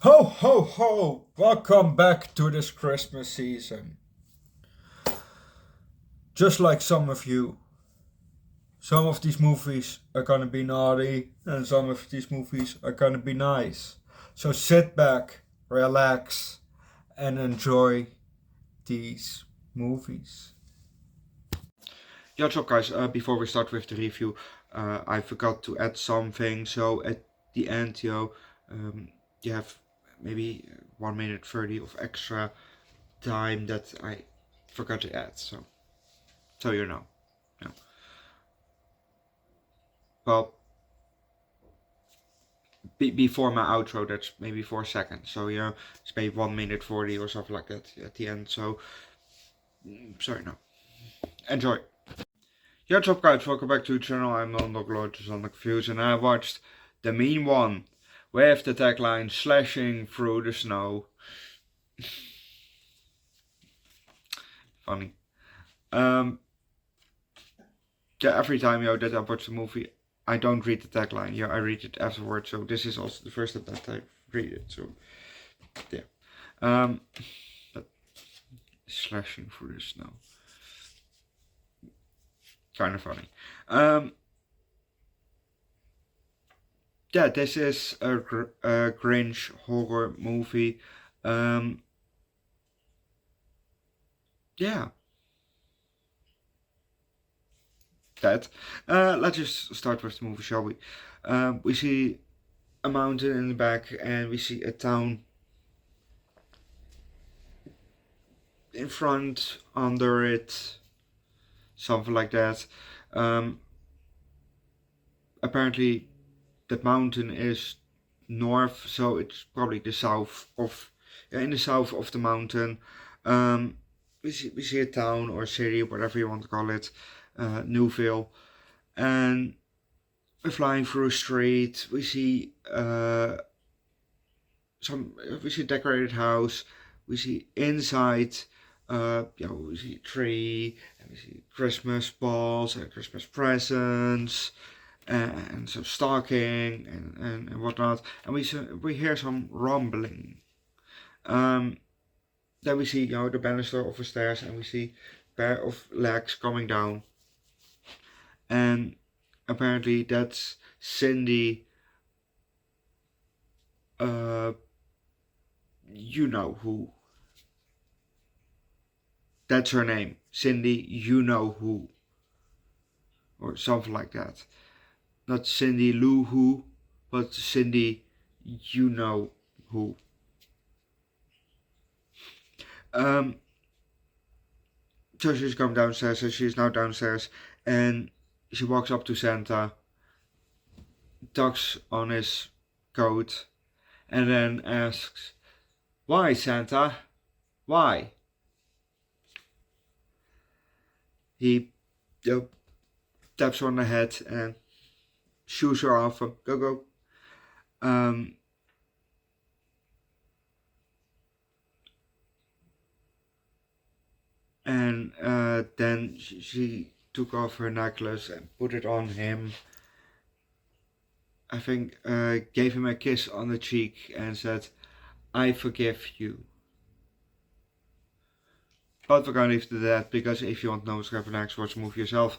Ho ho ho! Welcome back to this Christmas season. Just like some of you, some of these movies are gonna be naughty and some of these movies are gonna be nice. So sit back, relax, and enjoy these movies. Yeah, what's up guys, before we start with the review, I forgot to add something, so at the end, you have maybe 1 minute 30 of extra time that I forgot to add, so you know. Yeah. Well, before my outro, that's maybe 4 seconds, so it's maybe 1 minute 40 or something like that at the end, so sorry now. Enjoy! Yeah, what's up guys, welcome back to the channel. I'm Underdog Reacts, and I watched the mean one with the tagline slashing through the snow. Funny. Yeah, every time that I watch the movie, I don't read the tagline. Yeah, I read it afterwards. So this is also the first time that I read it. So yeah. But slashing through the snow. Kind of funny. Yeah, this is a Grinch horror movie. Yeah. That. Let's just start with the movie, shall we? We see a mountain in the back, and we see a town in front, under it, something like that. Apparently, that mountain is north, so it's probably the south of, in the south of the mountain. We see a town or city, whatever you want to call it, Newville, and we're flying through a street. We see we see a decorated house. We see inside, we see a tree, and we see Christmas balls and Christmas presents, and some stocking and whatnot. And we hear some rumbling. Then we see the banister of the stairs, and we see a pair of legs coming down. And apparently that's Cindy. You know who. That's her name, Cindy. You know who, or something like that. Not Cindy Lou Who, but Cindy. You know who. So she's come downstairs, so she's now downstairs, and she walks up to Santa, tugs on his coat, and then asks, "Why, Santa? Why?" He taps her on the head and shoos her off. Go, go. And then she took off her necklace and put it on him. I think gave him a kiss on the cheek and said, "I forgive you." But we're gonna leave it to that, because if you want to know what's happening next, watch the movie yourself.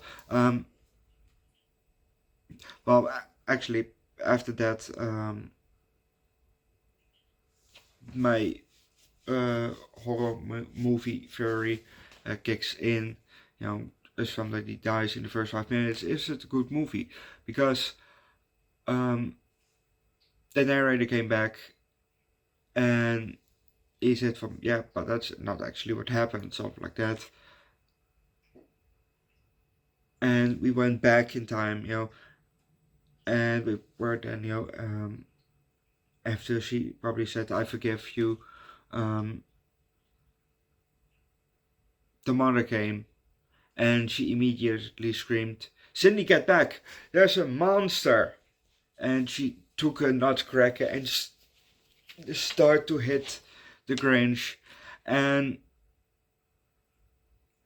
Well, actually, after that, my horror movie theory kicks in. As somebody dies in the first 5 minutes, is it a good movie? Because the narrator came back and he said but that's not actually what happened, something like that. And we went back in time, and we were then, after she probably said, "I forgive you," the mother came, and she immediately screamed, "Cindy, get back! There's a monster!" And she took a nutcracker and started to hit the Grinch. And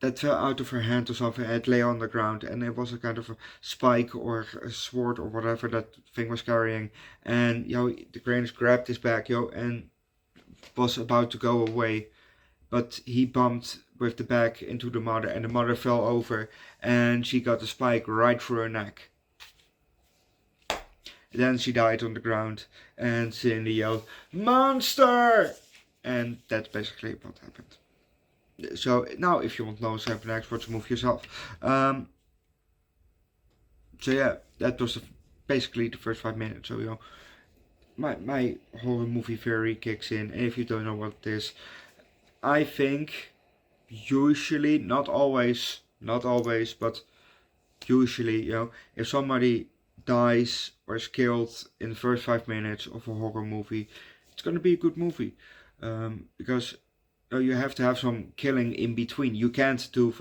that fell out of her hand or something, and it lay on the ground, and it was a kind of a spike or a sword or whatever that thing was carrying, and the Grinch grabbed his bag, and was about to go away, but he bumped with the bag into the mother, and the mother fell over, and she got a spike right through her neck. Then she died on the ground, and Cindy yelled, "Monster!" And that's basically what happened. So now, if you want to know what's happening next, watch the movie yourself. So yeah, that was basically the first 5 minutes. So my horror movie theory kicks in, and if you don't know what it is, I think usually, not always, but usually, if somebody dies or is killed in the first 5 minutes of a horror movie, it's gonna be a good movie, because you have to have some killing in between. You can't do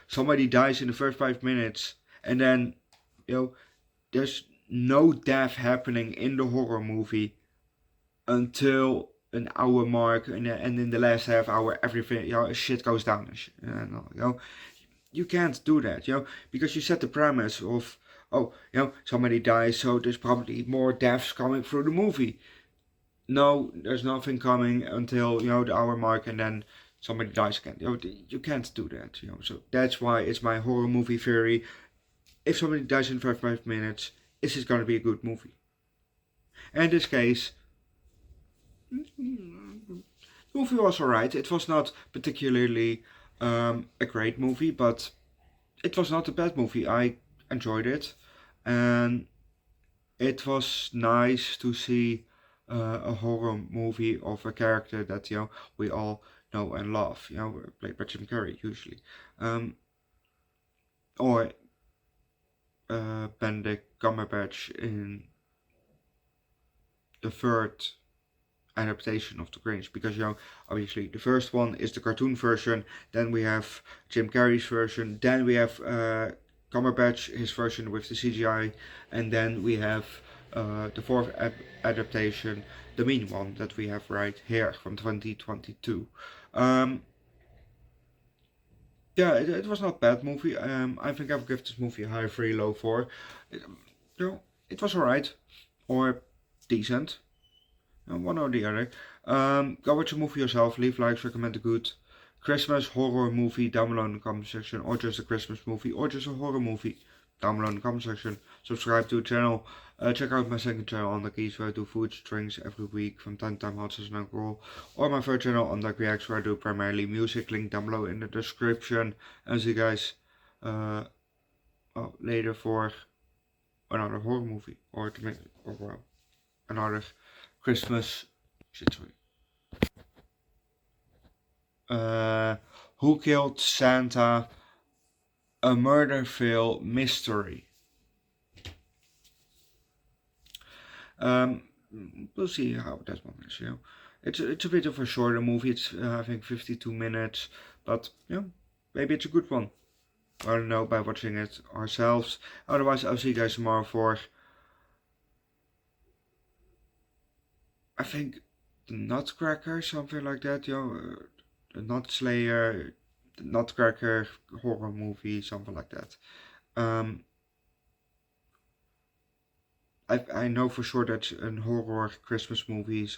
somebody dies in the first 5 minutes and then there's no death happening in the horror movie until an hour mark, and in the last half hour everything shit goes down you can't do that, because you set the premise of somebody dies, so there's probably more deaths coming through the movie. No, there's nothing coming until the hour mark, and then somebody dies again. You can't do that. So that's why it's my horror movie theory. If somebody dies in 5 minutes, this is gonna be a good movie. And in this case, the movie was alright. It was not particularly a great movie, but it was not a bad movie. I enjoyed it, and it was nice to see a horror movie of a character that we all know and love. Played by Jim Carrey usually, or Benedict Cumberbatch in the third adaptation of the Grinch, because obviously the first one is the cartoon version, then we have Jim Carrey's version, then we have Cumberbatch, his version with the CGI, and then we have the fourth adaptation, the mean one that we have right here from 2022. Yeah, it was not a bad movie. I think I would give this movie a high 3, low 4. It was alright, or decent, one or the other. Go watch the movie yourself, leave likes, recommend a good Christmas horror movie down below in the comment section, or just a Christmas movie, or just a horror movie down below in the comment section. Subscribe to the channel. Check out my second channel, Underdog Eats, where I do food, drinks every week from time to time, hot sauce and alcohol. Or my third channel, Underdog Reacts, where I do primarily music, link down below in the description. And see you guys later for another horror movie, or another Christmas shit. Who Killed Santa? A Murderville Mystery. We'll see how that one is. It's a bit of a shorter movie. It's I think 52 minutes, but maybe it's a good one. I don't know by watching it ourselves. Otherwise, I'll see you guys tomorrow for, I think, the Nutcracker, something like that. The Nut Slayer, the Nutcracker horror movie, something like that. I know for sure that's a horror Christmas movie,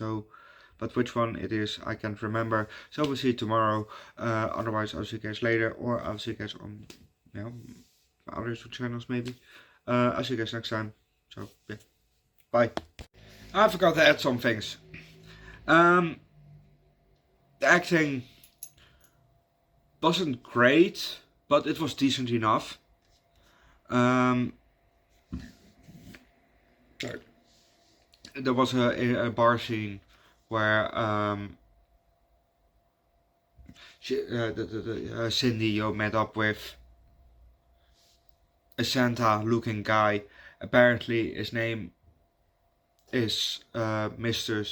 but which one it is, I can't remember. So we'll see you tomorrow. Otherwise, I'll see you guys later, or I'll see you guys on my other two channels maybe. I'll see you guys next time. So yeah, bye. I forgot to add some things. The acting wasn't great, but it was decent enough. There was a bar scene where Cindy met up with a Santa looking guy. Apparently his name is Mr.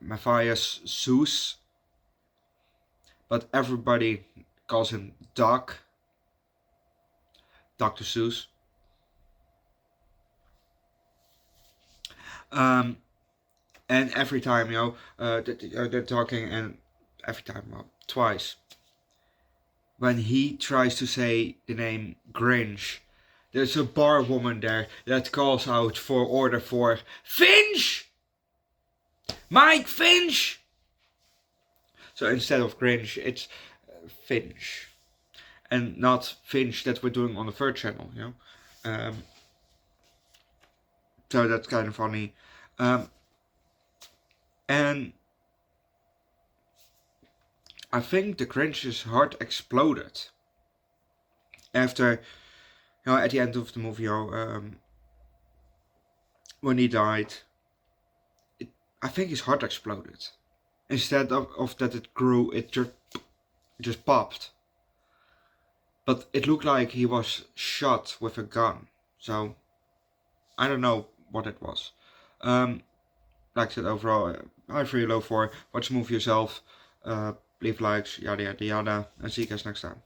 Matthias Seuss, but everybody calls him Dr. Seuss. And every time they're talking, and every time, twice, when he tries to say the name Grinch, there's a bar woman there that calls out for order for Finch! Mike Finch! So instead of Grinch, it's Finch. And not Finch that we're doing on the third channel, you know. So that's kind of funny. And I think the Grinch's heart exploded after, you know, at the end of the movie, when he died, I think his heart exploded. Instead of that it grew, it just popped. But it looked like he was shot with a gun. So I don't know what it was. Like I said, overall, I'm pretty low for. Watch the movie yourself. Leave likes, yada yada yada, and see you guys next time.